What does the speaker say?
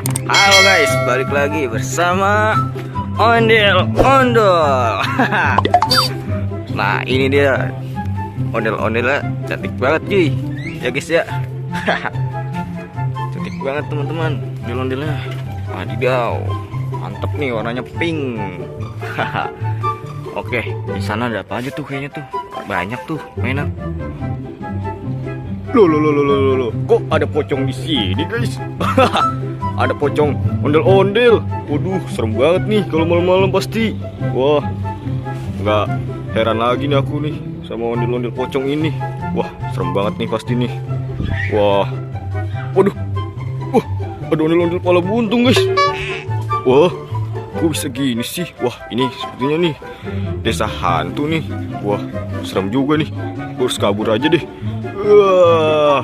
Halo guys, balik lagi bersama Ondel Ondol. Nah ini dia ondel-ondelnya cantik banget cuy. Ya guys ya. Cantik banget teman-teman ondel-ondelnya. Wadidaw, mantep nih warnanya pink. Oke, di sana ada apa aja tuh kayaknya tuh? Banyak tuh mainan. Loh, kok ada pocong di sini guys? Ada pocong ondel-ondel. Waduh, serem banget nih kalau malam-malam pasti. Wah, nggak heran lagi nih aku nih sama ondel-ondel pocong ini. Wah, serem banget nih pasti nih. Wah, waduh, ada ondel-ondel kepala buntung guys. Wah, kok bisa gini sih? Wah, ini sepertinya nih desa hantu nih. Wah, serem juga nih. Gue harus kabur aja deh. Wah.